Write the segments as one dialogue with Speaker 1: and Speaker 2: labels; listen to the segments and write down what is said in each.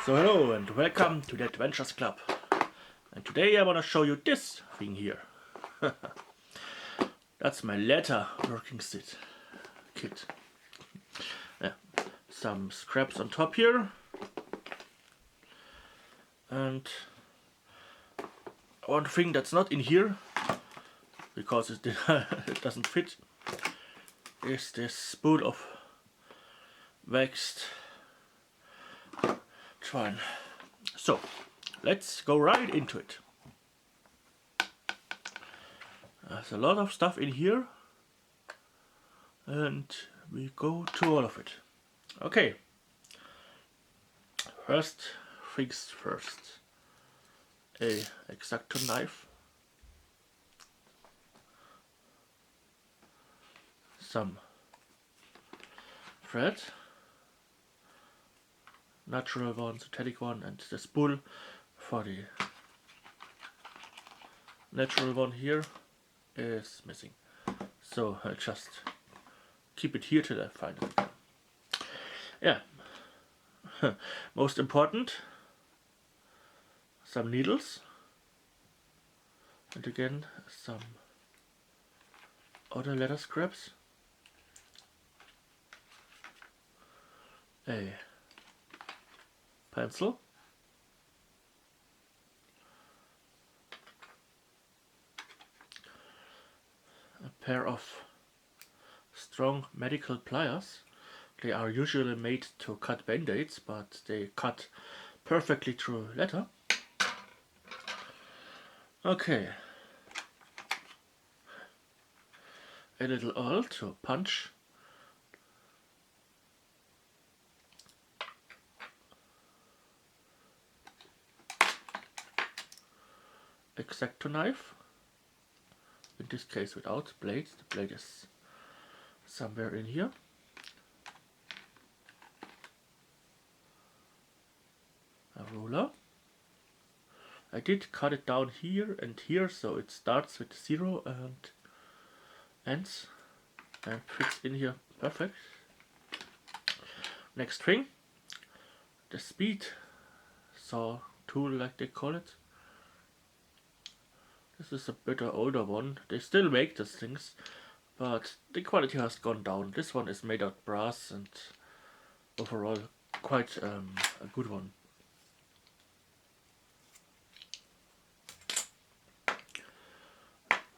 Speaker 1: So hello and welcome to the Adventures Club. And today I want to show you this thing here. That's my leather working kit. Yeah. Some scraps on top here. And one thing that's not in here, because it doesn't fit, is this spool of waxed twine. So, let's go right into it. There's a lot of stuff in here, and we go to all of it. Okay, first things first. A X-Acto knife, some thread, natural one, synthetic one, and the spool for the natural one here is missing. So I just keep it here till I find it. Yeah. Most important, some needles, and again some other leather scraps, a pencil, a pair of strong medical pliers. They are usually made to cut band-aids, but they cut perfectly through leather. Okay, a little oil to punch, X-Acto knife, in this case without blade. The blade is somewhere in here. A ruler. I did cut it down here and here, so it starts with 0 and ends and fits in here perfect. Next thing, the speed saw tool, like they call it. This is a bit older one. They still make these things, but the quality has gone down. This one is made out of brass and overall quite a good one.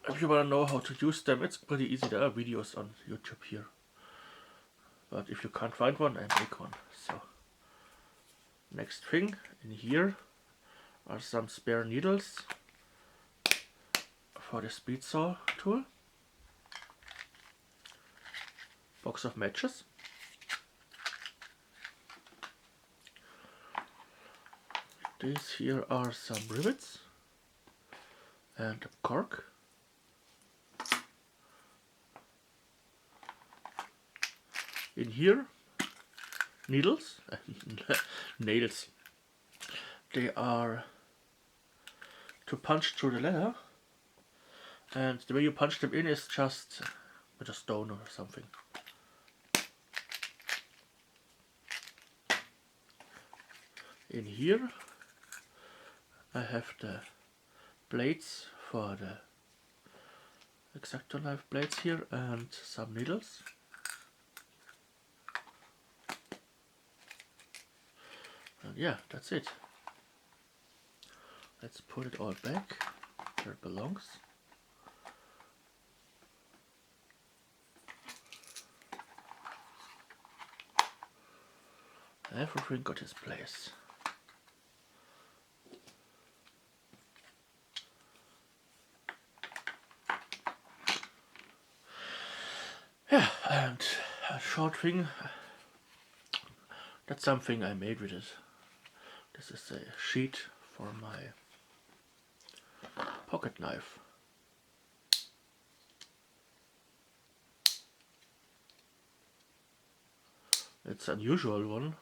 Speaker 1: If you want to know how to use them, it's pretty easy. There are videos on YouTube here. But if you can't find one, I make one. So, next thing in here are some spare needles for the speed saw tool. Box of matches. These here are some rivets and a cork. In here, needles, nails. They are to punch through the leather, and the way you punch them in is just with a stone or something. In here I have the blades for the X-Acto knife blades here and some needles. And yeah, that's it. Let's put it all back where it belongs. Everything got its place. Yeah, and a short thing, that's something I made with it. This is a sheet for my pocket knife. It's an unusual one,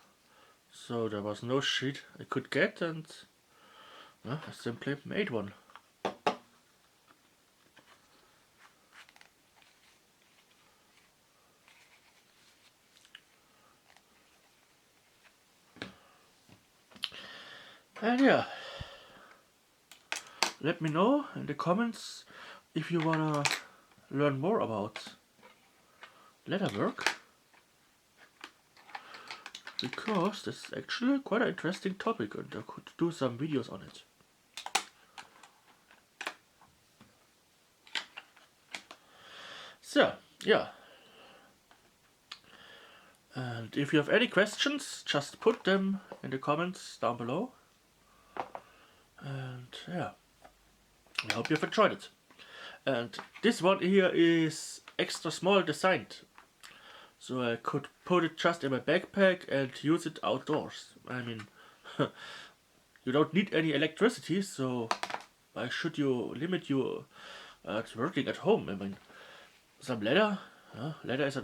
Speaker 1: so there was no sheet I could get, and I simply made one. And yeah, let me know in the comments if you wanna learn more about leatherwork, because this is actually quite an interesting topic and I could do some videos on it. So, yeah. And if you have any questions, just put them in the comments down below. And yeah, I hope you've enjoyed it. And this one here is extra small designed, so I could put it just in my backpack and use it outdoors. I mean, you don't need any electricity, so why should you limit you to working at home? I mean, some leather, leather is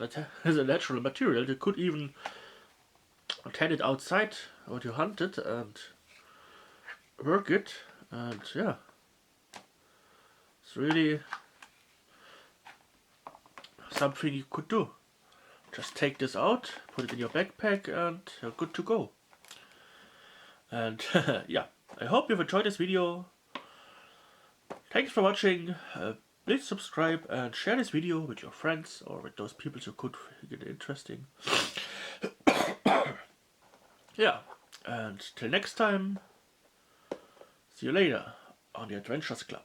Speaker 1: is a natural material. You could even tan it outside or you hunt it and work it, and yeah, it's really something you could do. Just take this out, put it in your backpack, and you're good to go. And yeah, I hope you've enjoyed this video. Thanks for watching. Please subscribe and share this video with your friends or with those people who could find it interesting. Yeah, and till next time, see you later on the Adventures Club.